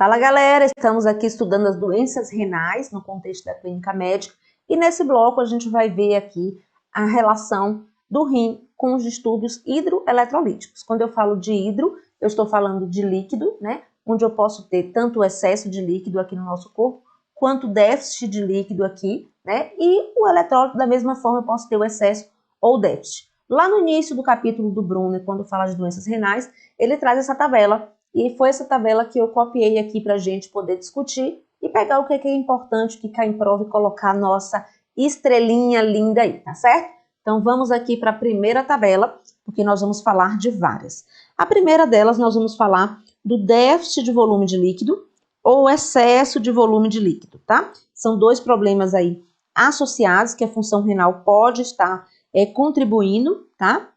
Fala galera, estamos aqui estudando as doenças renais no contexto da clínica médica e nesse bloco a gente vai ver aqui a relação do rim com os distúrbios hidroeletrolíticos. Quando eu falo de hidro, eu estou falando de líquido, né? Onde eu posso ter tanto o excesso de líquido aqui no nosso corpo, quanto déficit de líquido aqui, né? E o eletrólito, da mesma forma, eu posso ter o excesso ou déficit. Lá no início do capítulo do Brunner, quando fala de doenças renais, ele traz essa tabela. E foi essa tabela que eu copiei aqui para a gente poder discutir e pegar o que é importante, que cai em prova e colocar a nossa estrelinha linda aí, tá certo? Então vamos aqui para a primeira tabela, porque nós vamos falar de várias. A primeira delas nós vamos falar do déficit de volume de líquido ou excesso de volume de líquido, tá? São dois problemas aí associados que a função renal pode estar contribuindo, tá?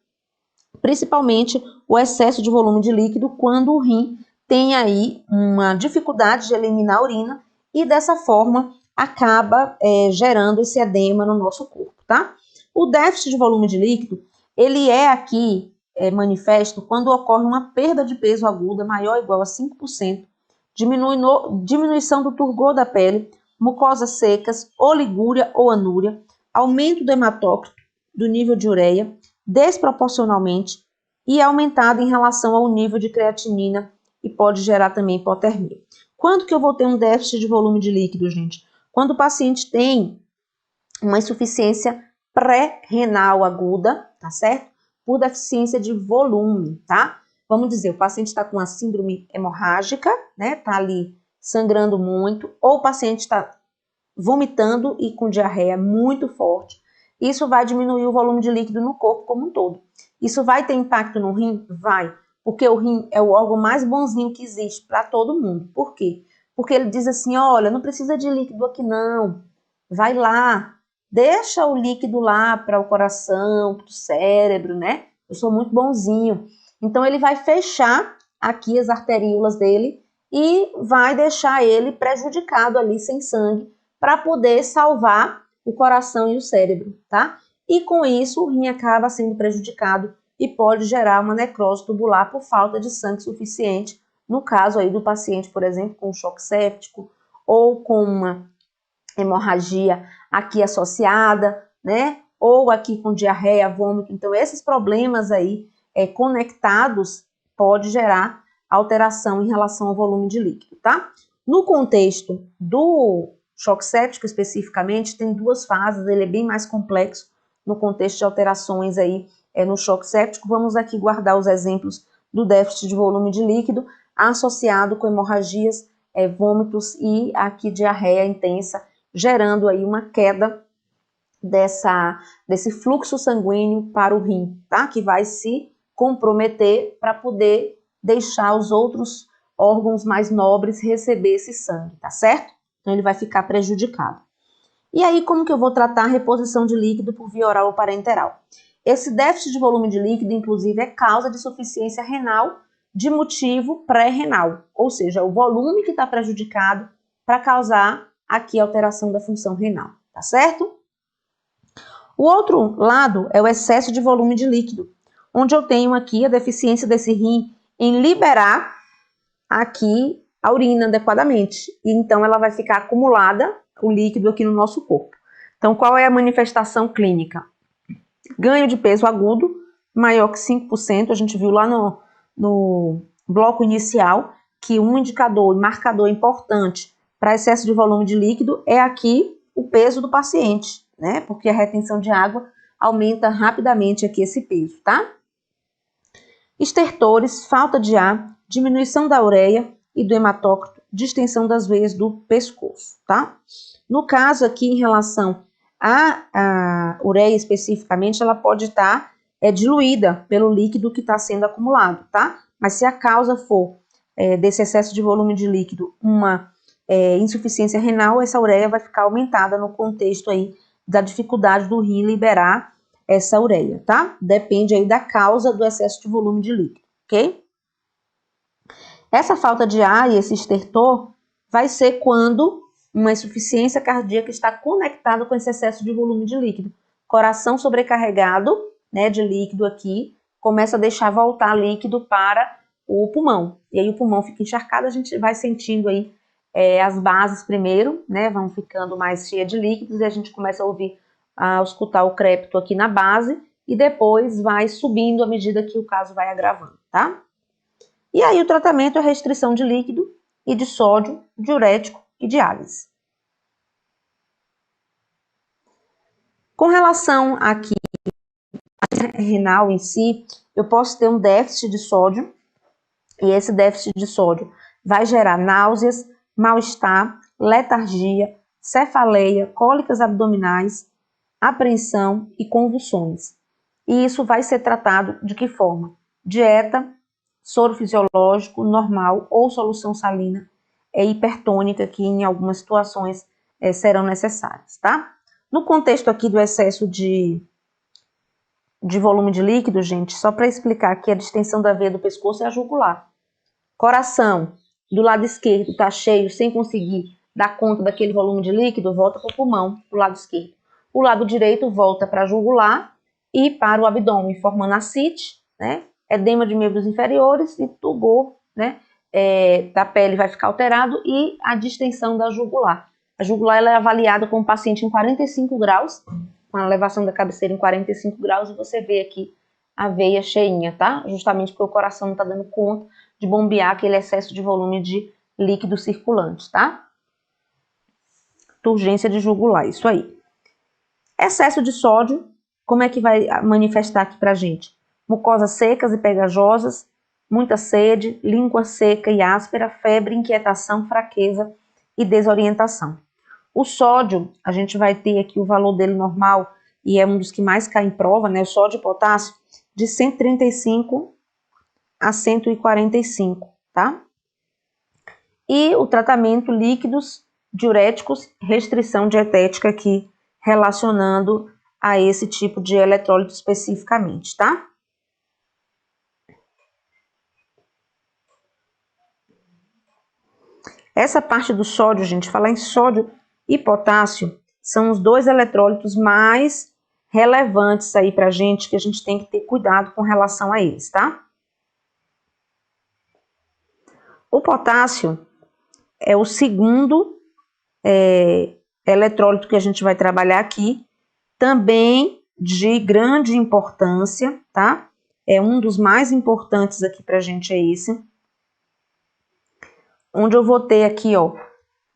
Principalmente o excesso de volume de líquido quando o rim tem aí uma dificuldade de eliminar a urina e dessa forma acaba gerando esse edema no nosso corpo, tá? O déficit de volume de líquido, ele é aqui manifesto quando ocorre uma perda de peso aguda maior ou igual a 5%, diminuição do turgor da pele, mucosas secas, oligúria ou anúria, aumento do hematócrito, do nível de ureia, desproporcionalmente e aumentado em relação ao nível de creatinina e pode gerar também hipotermia. Quando que eu vou ter um déficit de volume de líquido, gente? Quando o paciente tem uma insuficiência pré-renal aguda, tá certo? Por deficiência de volume, tá? Vamos dizer, o paciente está com uma síndrome hemorrágica, né? Tá ali sangrando muito, ou o paciente está vomitando e com diarreia muito forte. Isso vai diminuir o volume de líquido no corpo como um todo. Isso vai ter impacto no rim? Vai, porque o rim é o órgão mais bonzinho que existe para todo mundo. Por quê? Porque ele diz assim, olha, não precisa de líquido aqui não, vai lá, deixa o líquido lá para o coração, para o cérebro, né? Eu sou muito bonzinho. Então ele vai fechar aqui as arteríolas dele e vai deixar ele prejudicado ali sem sangue para poder salvar o coração e o cérebro, tá? E com isso o rim acaba sendo prejudicado e pode gerar uma necrose tubular por falta de sangue suficiente, no caso aí do paciente, por exemplo, com choque séptico ou com uma hemorragia aqui associada, né? Ou aqui com diarreia, vômito. Então esses problemas aí conectados pode gerar alteração em relação ao volume de líquido, tá? No contexto do choque séptico especificamente, tem duas fases, ele é bem mais complexo no contexto de alterações aí no choque séptico. Vamos aqui guardar os exemplos do déficit de volume de líquido associado com hemorragias, vômitos e aqui diarreia intensa, gerando aí uma queda desse fluxo sanguíneo para o rim, tá? Que vai se comprometer para poder deixar os outros órgãos mais nobres receber esse sangue, tá certo? Então ele vai ficar prejudicado. E aí como que eu vou tratar a reposição de líquido por via oral ou parenteral? Esse déficit de volume de líquido, inclusive, é causa de insuficiência renal de motivo pré-renal, ou seja, o volume que está prejudicado para causar aqui a alteração da função renal, tá certo? O outro lado é o excesso de volume de líquido, onde eu tenho aqui a deficiência desse rim em liberar aqui a urina adequadamente. E então ela vai ficar acumulada, o líquido aqui no nosso corpo. Então qual é a manifestação clínica? Ganho de peso agudo, maior que 5%. A gente viu lá no bloco inicial que um indicador e marcador importante para excesso de volume de líquido é aqui o peso do paciente, né? Porque a retenção de água aumenta rapidamente aqui esse peso, tá? Estertores, falta de ar, diminuição da ureia e do hematócrito, distensão das veias do pescoço, tá? No caso aqui, em relação à ureia especificamente, ela pode estar diluída pelo líquido que está sendo acumulado, tá? Mas se a causa for desse excesso de volume de líquido uma insuficiência renal, essa ureia vai ficar aumentada no contexto aí da dificuldade do rim liberar essa ureia, tá? Depende aí da causa do excesso de volume de líquido, ok? Essa falta de ar e esse estertor vai ser quando uma insuficiência cardíaca está conectada com esse excesso de volume de líquido. Coração sobrecarregado, né, de líquido aqui, começa a deixar voltar líquido para o pulmão. E aí o pulmão fica encharcado, a gente vai sentindo aí as bases primeiro, né, vão ficando mais cheias de líquidos e a gente começa a escutar o crépito aqui na base e depois vai subindo à medida que o caso vai agravando, tá? E aí o tratamento é restrição de líquido e de sódio, diurético e diálise. Com relação aqui à renal em si, eu posso ter um déficit de sódio e esse déficit de sódio vai gerar náuseas, mal-estar, letargia, cefaleia, cólicas abdominais, apreensão e convulsões. E isso vai ser tratado de que forma? Dieta, soro fisiológico normal ou solução salina hipertônica, que em algumas situações serão necessárias, tá? No contexto aqui do excesso de volume de líquido, gente, só para explicar que a distensão da veia do pescoço é a jugular. Coração, do lado esquerdo, está cheio, sem conseguir dar conta daquele volume de líquido, volta para o pulmão, para o lado esquerdo. O lado direito volta para a jugular e para o abdômen, formando ascite, né? Edema de membros inferiores e turgor, né? Da pele vai ficar alterado e a distensão da jugular. A jugular ela é avaliada com o paciente em 45 graus, com a elevação da cabeceira em 45 graus, e você vê aqui a veia cheinha, tá? Justamente porque o coração não está dando conta de bombear aquele excesso de volume de líquido circulante, tá? Turgência de jugular, isso aí. Excesso de sódio, como é que vai manifestar aqui pra gente? Mucosas secas e pegajosas, muita sede, língua seca e áspera, febre, inquietação, fraqueza e desorientação. O sódio, a gente vai ter aqui o valor dele normal, e é um dos que mais cai em prova, né? O sódio e potássio, de 135 a 145, tá? E o tratamento líquidos, diuréticos, restrição dietética aqui, relacionando a esse tipo de eletrólito especificamente, tá? Essa parte do sódio, gente, falar em sódio e potássio, são os dois eletrólitos mais relevantes aí pra gente, que a gente tem que ter cuidado com relação a eles, tá? O potássio é o segundo eletrólito que a gente vai trabalhar aqui, também de grande importância, tá? É um dos mais importantes aqui pra gente é esse. Onde eu vou ter aqui, ó,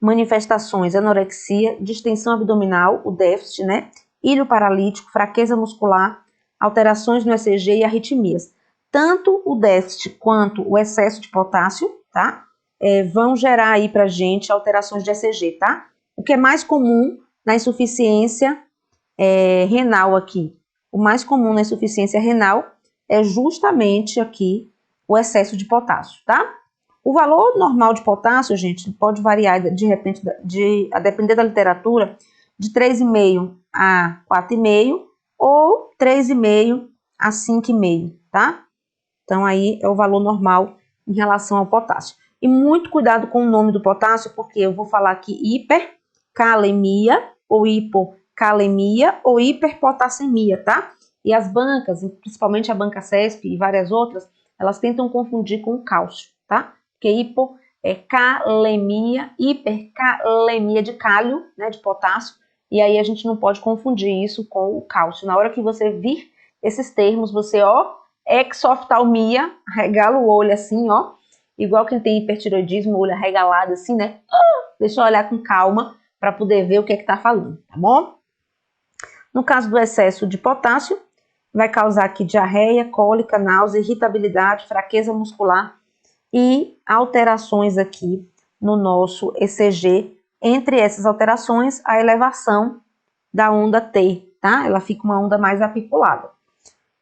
manifestações, anorexia, distensão abdominal, o déficit, né? Ilho paralítico, fraqueza muscular, alterações no ECG e arritmias. Tanto o déficit quanto o excesso de potássio, tá? Vão gerar aí pra gente alterações de ECG, tá? O que é mais comum na insuficiência renal aqui. O mais comum na insuficiência renal é justamente aqui o excesso de potássio, tá? O valor normal de potássio, gente, pode variar de repente, a depender da literatura, de 3,5 a 4,5 ou 3,5 a 5,5, tá? Então aí é o valor normal em relação ao potássio. E muito cuidado com o nome do potássio, porque eu vou falar aqui hipercalemia ou hipocalemia ou hiperpotassemia, tá? E as bancas, principalmente a banca CESP e várias outras, elas tentam confundir com o cálcio, tá? Porque hipo é calemia, hipercalemia de cálio, né, de potássio, e aí a gente não pode confundir isso com o cálcio. Na hora que você vir esses termos, você, ó, exoftalmia, regala o olho assim, ó, igual quem tem hipertiroidismo, o olho arregalado assim, né? Deixa eu olhar com calma para poder ver o que é que tá falando, tá bom? No caso do excesso de potássio, vai causar aqui diarreia, cólica, náusea, irritabilidade, fraqueza muscular e alterações aqui no nosso ECG. Entre essas alterações, a elevação da onda T, tá? Ela fica uma onda mais apiculada.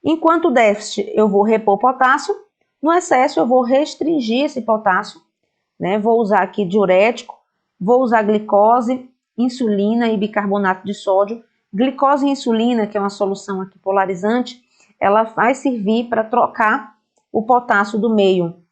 Enquanto o déficit eu vou repor potássio, no excesso eu vou restringir esse potássio, né? Vou usar aqui diurético, vou usar glicose, insulina e bicarbonato de sódio. Glicose e insulina, que é uma solução aqui polarizante, ela vai servir para trocar o potássio do meio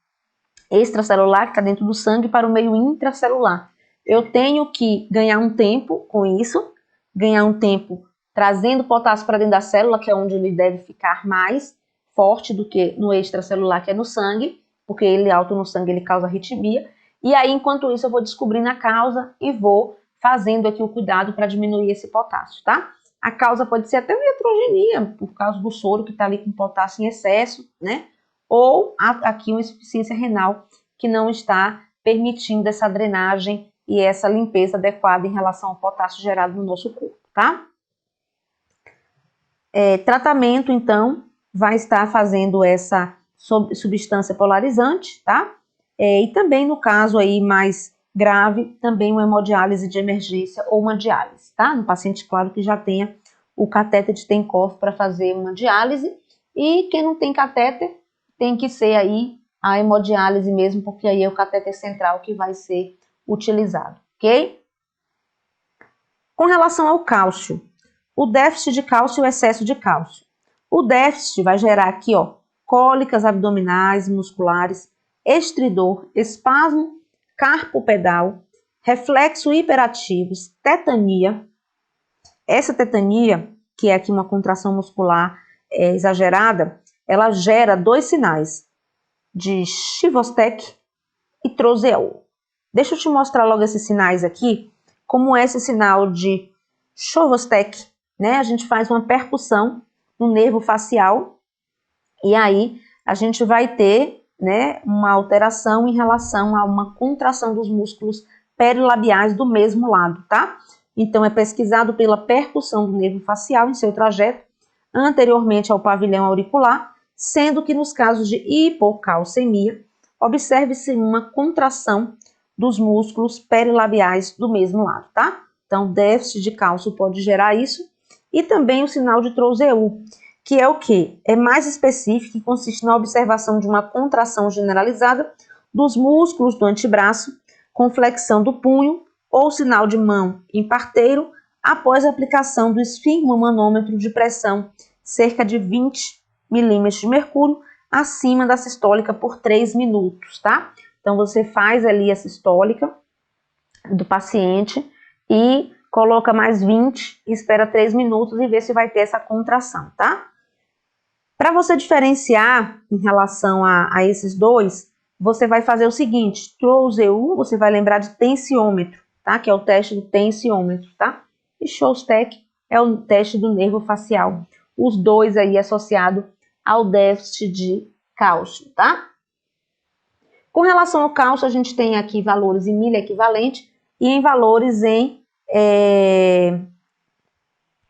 extracelular, que está dentro do sangue, para o meio intracelular. Eu tenho que ganhar um tempo com isso, ganhar um tempo trazendo potássio para dentro da célula, que é onde ele deve ficar mais forte do que no extracelular, que é no sangue, porque ele alto no sangue, ele causa arritmia. E aí, enquanto isso, eu vou descobrindo a causa e vou fazendo aqui o cuidado para diminuir esse potássio, tá? A causa pode ser até uma iatrogenia, por causa do soro que está ali com potássio em excesso, né? Ou aqui uma insuficiência renal que não está permitindo essa drenagem e essa limpeza adequada em relação ao potássio gerado no nosso corpo, tá? Tratamento, então, vai estar fazendo essa substância polarizante, tá? E também no caso aí mais grave, também uma hemodiálise de emergência ou uma diálise, tá? No paciente, claro, que já tenha o catéter de Tenkov para fazer uma diálise. E quem não tem catéter, tem que ser aí a hemodiálise mesmo, porque aí é o catéter central que vai ser utilizado, ok? Com relação ao cálcio, o déficit de cálcio e o excesso de cálcio. O déficit vai gerar aqui, ó, cólicas abdominais, musculares, estridor, espasmo carpopedal, reflexo hiperativos, tetania. Essa tetania, que é aqui uma contração muscular exagerada, ela gera dois sinais, de Chvostek e Trousseau. Deixa eu te mostrar logo esses sinais aqui, como é esse sinal de Chvostek, né? A gente faz uma percussão no nervo facial e aí a gente vai ter, né, uma alteração em relação a uma contração dos músculos perilabiais do mesmo lado, tá? Então é pesquisado pela percussão do nervo facial em seu trajeto anteriormente ao pavilhão auricular, sendo que nos casos de hipocalcemia, observe-se uma contração dos músculos perilabiais do mesmo lado, tá? Então, déficit de cálcio pode gerar isso. E também o sinal de Trousseau, que é o quê? É mais específico e consiste na observação de uma contração generalizada dos músculos do antebraço, com flexão do punho ou sinal de mão em parteiro, após a aplicação do esfigmomanômetro de pressão cerca de 20 milímetros de mercúrio acima da sistólica por 3 minutos, tá? Então, você faz ali a sistólica do paciente e coloca mais 20, espera 3 minutos e vê se vai ter essa contração, tá? Para você diferenciar em relação a esses dois, você vai fazer o seguinte, Trousseau, você vai lembrar de tensiômetro, tá? Que é o teste do tensiômetro, tá? E Chvostek é o teste do nervo facial. Os dois aí associados ao déficit de cálcio, tá? Com relação ao cálcio, a gente tem aqui valores em milha equivalente e em valores em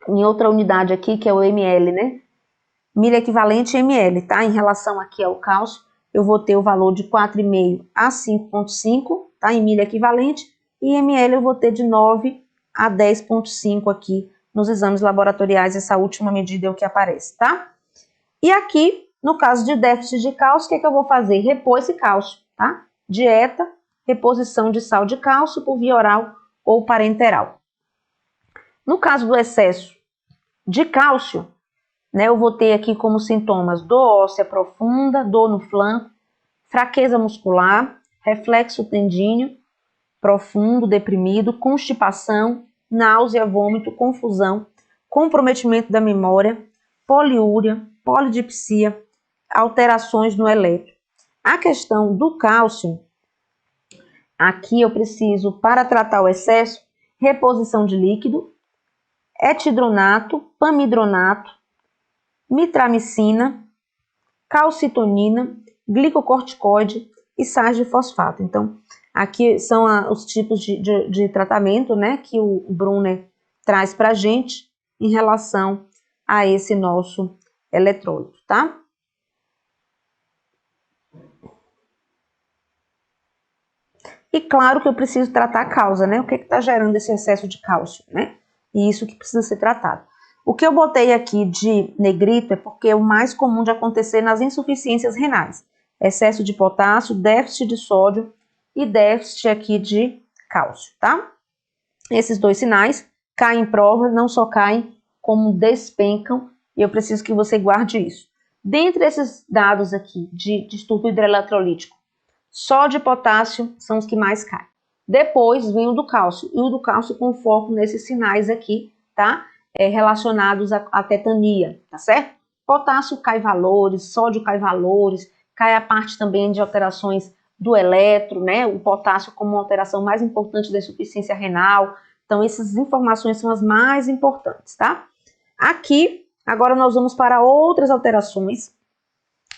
outra unidade aqui, que é o ml, né? Milha equivalente em ml, tá? Em relação aqui ao cálcio, eu vou ter o valor de 4,5 a 5,5, tá? Em milha equivalente. E em ml eu vou ter de 9 a 10,5 aqui nos exames laboratoriais. Essa última medida é o que aparece, tá? E aqui, no caso de déficit de cálcio, o que é que eu vou fazer? Repor esse cálcio, tá? Dieta, reposição de sal de cálcio por via oral ou parenteral. No caso do excesso de cálcio, né, eu vou ter aqui como sintomas dor óssea profunda, dor no flanco, fraqueza muscular, reflexo tendíneo profundo, deprimido, constipação, náusea, vômito, confusão, comprometimento da memória, poliúria, polidipsia, alterações no eletro. A questão do cálcio, aqui eu preciso, para tratar o excesso, reposição de líquido, etidronato, pamidronato, mitramicina, calcitonina, glicocorticoide e sais de fosfato. Então, aqui são os tipos de tratamento, né, que o Brunner traz para a gente em relação a esse nosso eletrólito, tá? E claro que eu preciso tratar a causa, né? O que está gerando esse excesso de cálcio, né? E isso que precisa ser tratado. O que eu botei aqui de negrito é porque é o mais comum de acontecer nas insuficiências renais. Excesso de potássio, déficit de sódio e déficit aqui de cálcio, tá? Esses dois sinais caem em prova, não só caem, como despencam, e eu preciso que você guarde isso. Dentre esses dados aqui de distúrbio hidroeletrolítico, sódio e potássio são os que mais caem. Depois vem o do cálcio, e o do cálcio com foco nesses sinais aqui, tá? Relacionados à tetania, tá certo? Potássio cai valores, sódio cai valores, cai a parte também de alterações do eletro, né? O potássio como uma alteração mais importante da insuficiência renal. Então, essas informações são as mais importantes, tá? Aqui, agora nós vamos para outras alterações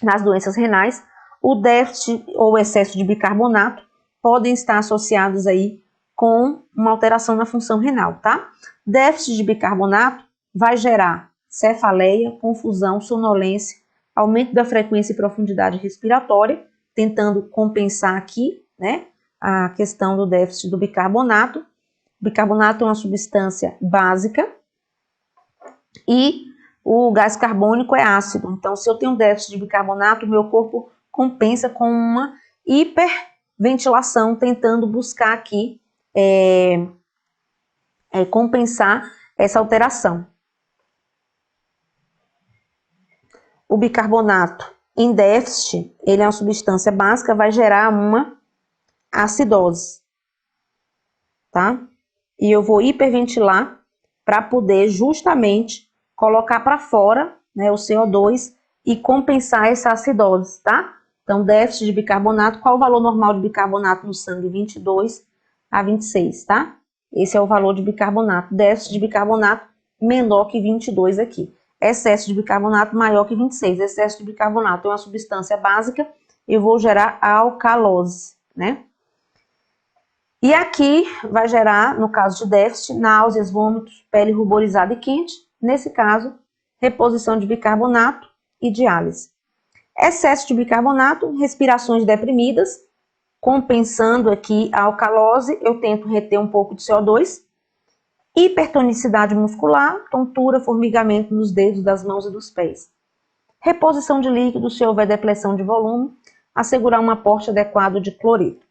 nas doenças renais. O déficit ou excesso de bicarbonato podem estar associados aí com uma alteração na função renal, tá? Déficit de bicarbonato vai gerar cefaleia, confusão, sonolência, aumento da frequência e profundidade respiratória, tentando compensar aqui, né, a questão do déficit do bicarbonato. O bicarbonato é uma substância básica e o gás carbônico é ácido. Então, se eu tenho déficit de bicarbonato, o meu corpo compensa com uma hiperventilação, tentando buscar aqui compensar essa alteração. O bicarbonato em déficit, ele é uma substância básica, vai gerar uma acidose, tá? E eu vou hiperventilar para poder justamente colocar para fora, né, o CO2 e compensar essa acidose, tá? Então, déficit de bicarbonato, qual o valor normal de bicarbonato no sangue? 22 a 26, tá? Esse é o valor de bicarbonato. Déficit de bicarbonato menor que 22 aqui. Excesso de bicarbonato maior que 26. Excesso de bicarbonato é uma substância básica, eu vou gerar alcalose, né? E aqui vai gerar, no caso de déficit, náuseas, vômitos, pele ruborizada e quente. Nesse caso, reposição de bicarbonato e diálise. Excesso de bicarbonato, respirações deprimidas, compensando aqui a alcalose, eu tento reter um pouco de CO2. Hipertonicidade muscular, tontura, formigamento nos dedos das mãos e dos pés. Reposição de líquido se houver depressão de volume, assegurar um aporte adequado de cloreto.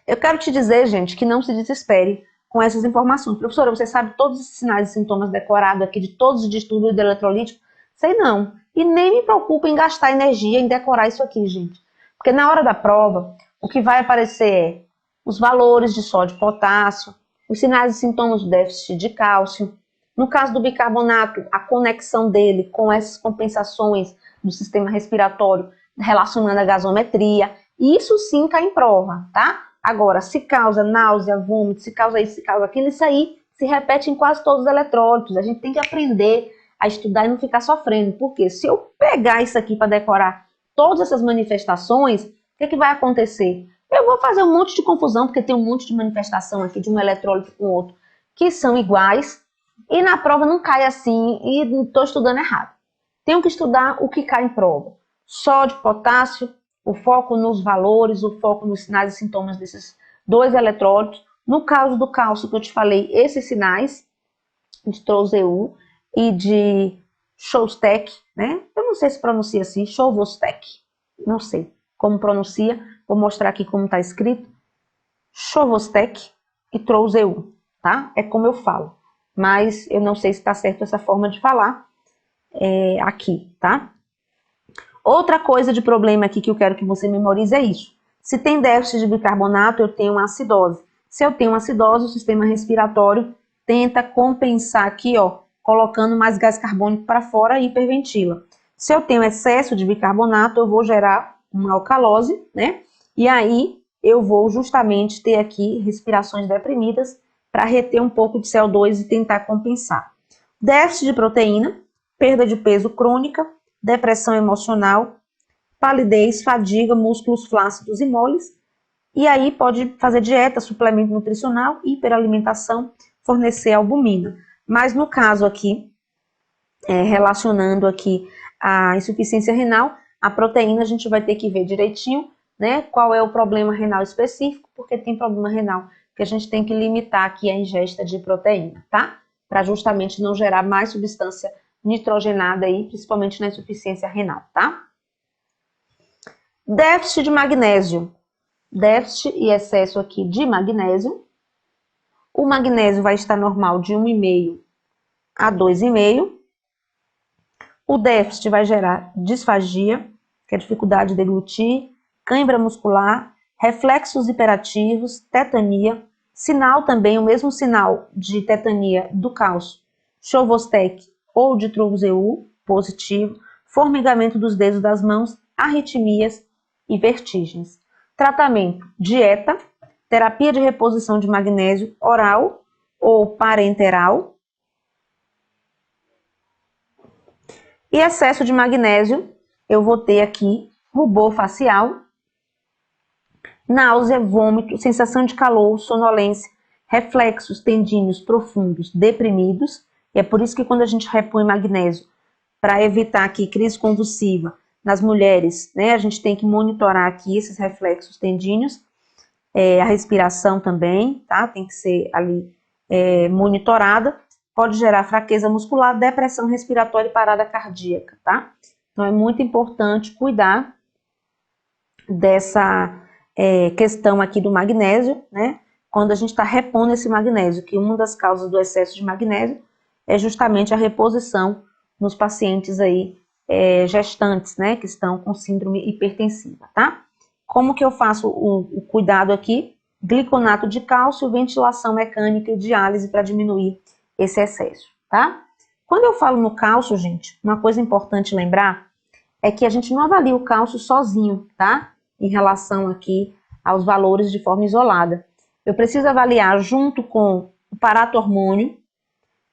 Eu quero te dizer, gente, que não se desespere com essas informações. Professora, você sabe todos os sinais e sintomas decorados aqui de todos os distúrbios do eletrolítico? Sei não. E nem me preocupo em gastar energia em decorar isso aqui, gente. Porque na hora da prova, o que vai aparecer é os valores de sódio e potássio, os sinais e sintomas do déficit de cálcio. No caso do bicarbonato, a conexão dele com essas compensações do sistema respiratório relacionando a gasometria. Isso sim cai em prova, tá? Agora, se causa náusea, vômito, se causa isso, se causa aquilo, isso aí se repete em quase todos os eletrólitos. A gente tem que aprender a estudar e não ficar sofrendo. Porque se eu pegar isso aqui para decorar todas essas manifestações, o que vai acontecer? Eu vou fazer um monte de confusão, porque tem um monte de manifestação aqui de um eletrólito com outro, que são iguais, e na prova não cai assim, e estou estudando errado. Tenho que estudar o que cai em prova. Sódio, potássio, o foco nos valores, o foco nos sinais e sintomas desses dois eletrólitos. No caso do cálcio que eu te falei, esses sinais, de Trousseau e de Chvostek, né? Eu não sei se pronuncia assim, Chvostek, não sei como pronuncia. Vou mostrar aqui como está escrito. Chvostek e Trousseau, tá? É como eu falo. Mas eu não sei se está certo essa forma de falar aqui, tá? Outra coisa de problema aqui que eu quero que você memorize é isso. Se tem déficit de bicarbonato, eu tenho uma acidose. Se eu tenho uma acidose, o sistema respiratório tenta compensar aqui, ó, colocando mais gás carbônico para fora e hiperventila. Se eu tenho excesso de bicarbonato, eu vou gerar uma alcalose, né? E aí eu vou justamente ter aqui respirações deprimidas para reter um pouco de CO2 e tentar compensar. Déficit de proteína, perda de peso crônica, depressão emocional, palidez, fadiga, músculos flácidos e moles. E aí pode fazer dieta, suplemento nutricional, hiperalimentação, fornecer albumina. Mas no caso aqui, relacionando aqui a insuficiência renal, a proteína a gente vai ter que ver direitinho, né, qual é o problema renal específico, porque tem problema renal que a gente tem que limitar aqui a ingesta de proteína, tá? Para justamente não gerar mais substância nitrogenada aí, principalmente na insuficiência renal, tá? Déficit de magnésio. Déficit e excesso aqui de magnésio. O magnésio vai estar normal de 1,5 a 2,5. O déficit vai gerar disfagia, que é a dificuldade de deglutir, cãibra muscular, reflexos hiperativos, tetania, sinal também, o mesmo sinal de tetania do cálcio, Chvostek ou de Trousseau, positivo, formigamento dos dedos das mãos arritmias e vertigens. Tratamento: dieta, terapia de reposição de magnésio oral ou parenteral. E excesso de magnésio, eu vou ter aqui rubor facial, náusea, vômito, sensação de calor, sonolência, reflexos tendíneos profundos, deprimidos. E é por isso que quando a gente repõe magnésio, para evitar aqui crise convulsiva nas mulheres, né, a gente tem que monitorar aqui esses reflexos tendíneos, a respiração também, tá? Tem que ser ali monitorada. Pode gerar fraqueza muscular, depressão respiratória e parada cardíaca, tá? Então é muito importante cuidar dessa questão aqui do magnésio, né? Quando a gente está repondo esse magnésio, que uma das causas do excesso de magnésio é justamente a reposição nos pacientes aí gestantes, né? Que estão com síndrome hipertensiva, tá? Como que eu faço o cuidado aqui? Gliconato de cálcio, ventilação mecânica e diálise para diminuir esse excesso, tá? Quando eu falo no cálcio, gente, uma coisa importante lembrar é que a gente não avalia o cálcio sozinho, tá? Em relação aqui aos valores de forma isolada. Eu preciso avaliar junto com o paratormônio,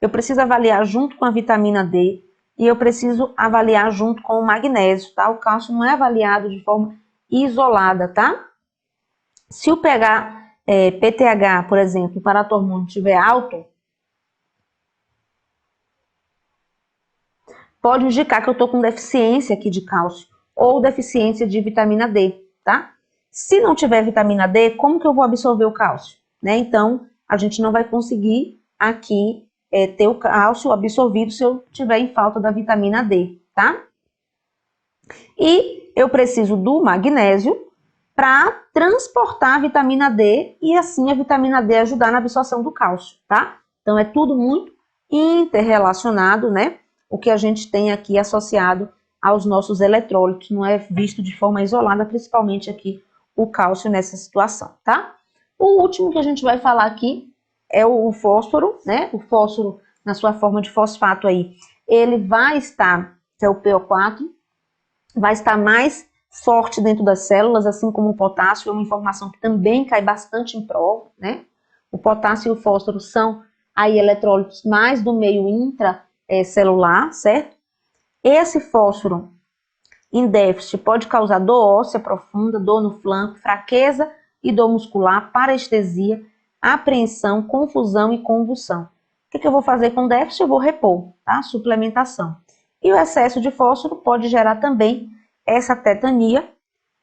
eu preciso avaliar junto com a vitamina D e eu preciso avaliar junto com o magnésio, tá? O cálcio não é avaliado de forma isolada, tá? Se o PTH, por exemplo, o paratormônio estiver alto, pode indicar que eu estou com deficiência aqui de cálcio ou deficiência de vitamina D, tá? Se não tiver vitamina D, como que eu vou absorver o cálcio? Né? Então, a gente não vai conseguir aqui ter o cálcio absorvido se eu tiver em falta da vitamina D, tá? E eu preciso do magnésio para transportar a vitamina D e assim a vitamina D ajudar na absorção do cálcio, tá? Então, é tudo muito interrelacionado, né? O que a gente tem aqui associado aos nossos eletrólitos, não é visto de forma isolada, principalmente aqui o cálcio nessa situação, tá? O último que a gente vai falar aqui é o fósforo, né? O fósforo, na sua forma de fosfato aí, ele vai estar, que é o PO4, vai estar mais forte dentro das células, assim como o potássio, é uma informação que também cai bastante em prova, né? O potássio e o fósforo são aí eletrólitos mais do meio intracelular, certo? Esse fósforo em déficit pode causar dor óssea profunda, dor no flanco, fraqueza e dor muscular, parestesia, apreensão, confusão e convulsão. O que eu vou fazer com déficit? Eu vou repor, tá? Suplementação. E o excesso de fósforo pode gerar também essa tetania,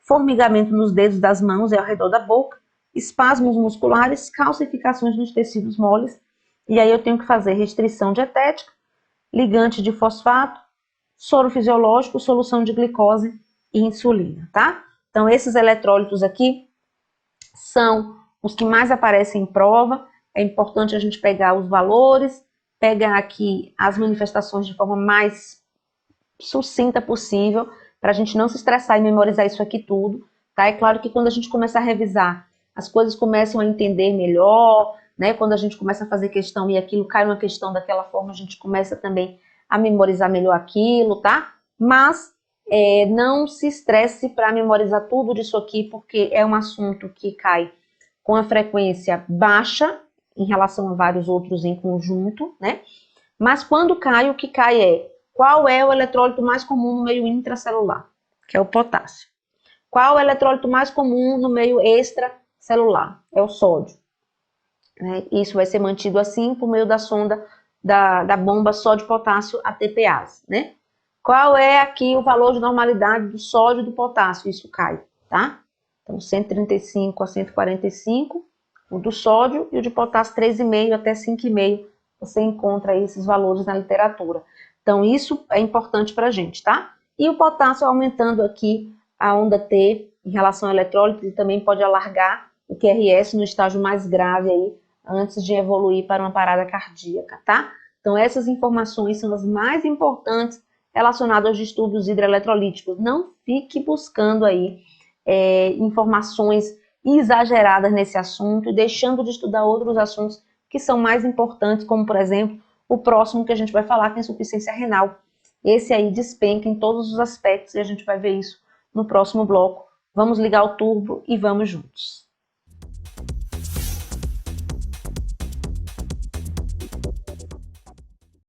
formigamento nos dedos das mãos e ao redor da boca, espasmos musculares, calcificações nos tecidos moles, e aí eu tenho que fazer restrição dietética, ligante de fosfato, soro fisiológico, solução de glicose e insulina, tá? Então, esses eletrólitos aqui são os que mais aparecem em prova. É importante a gente pegar os valores, pegar aqui as manifestações de forma mais sucinta possível, para a gente não se estressar e memorizar isso aqui tudo, tá? É claro que quando a gente começa a revisar, as coisas começam a entender melhor, né? Quando a gente começa a fazer questão e aquilo cai uma questão daquela forma, a gente começa também a memorizar melhor aquilo, tá? Mas não se estresse para memorizar tudo disso aqui, porque é um assunto que cai com a frequência baixa em relação a vários outros em conjunto, né? Mas quando cai, o que cai é qual é o eletrólito mais comum no meio intracelular, que é o potássio. Qual é o eletrólito mais comum no meio extracelular? É o sódio. Né? Isso vai ser mantido assim por meio da sonda da bomba sódio-potássio ATPase, né? Qual é aqui o valor de normalidade do sódio e do potássio? Isso cai, tá? Então, 135 a 145, o do sódio, e o de potássio 3,5 até 5,5. Você encontra aí esses valores na literatura. Então, isso é importante para a gente, tá? E o potássio aumentando aqui a onda T em relação ao eletrólito, ele também pode alargar o QRS no estágio mais grave aí, antes de evoluir para uma parada cardíaca, tá? Então, essas informações são as mais importantes relacionadas aos distúrbios hidroeletrolíticos. Não fique buscando aí informações exageradas nesse assunto e deixando de estudar outros assuntos que são mais importantes, como, por exemplo, o próximo que a gente vai falar, que é a insuficiência renal. Esse aí despenca em todos os aspectos e a gente vai ver isso no próximo bloco. Vamos ligar o turbo e vamos juntos.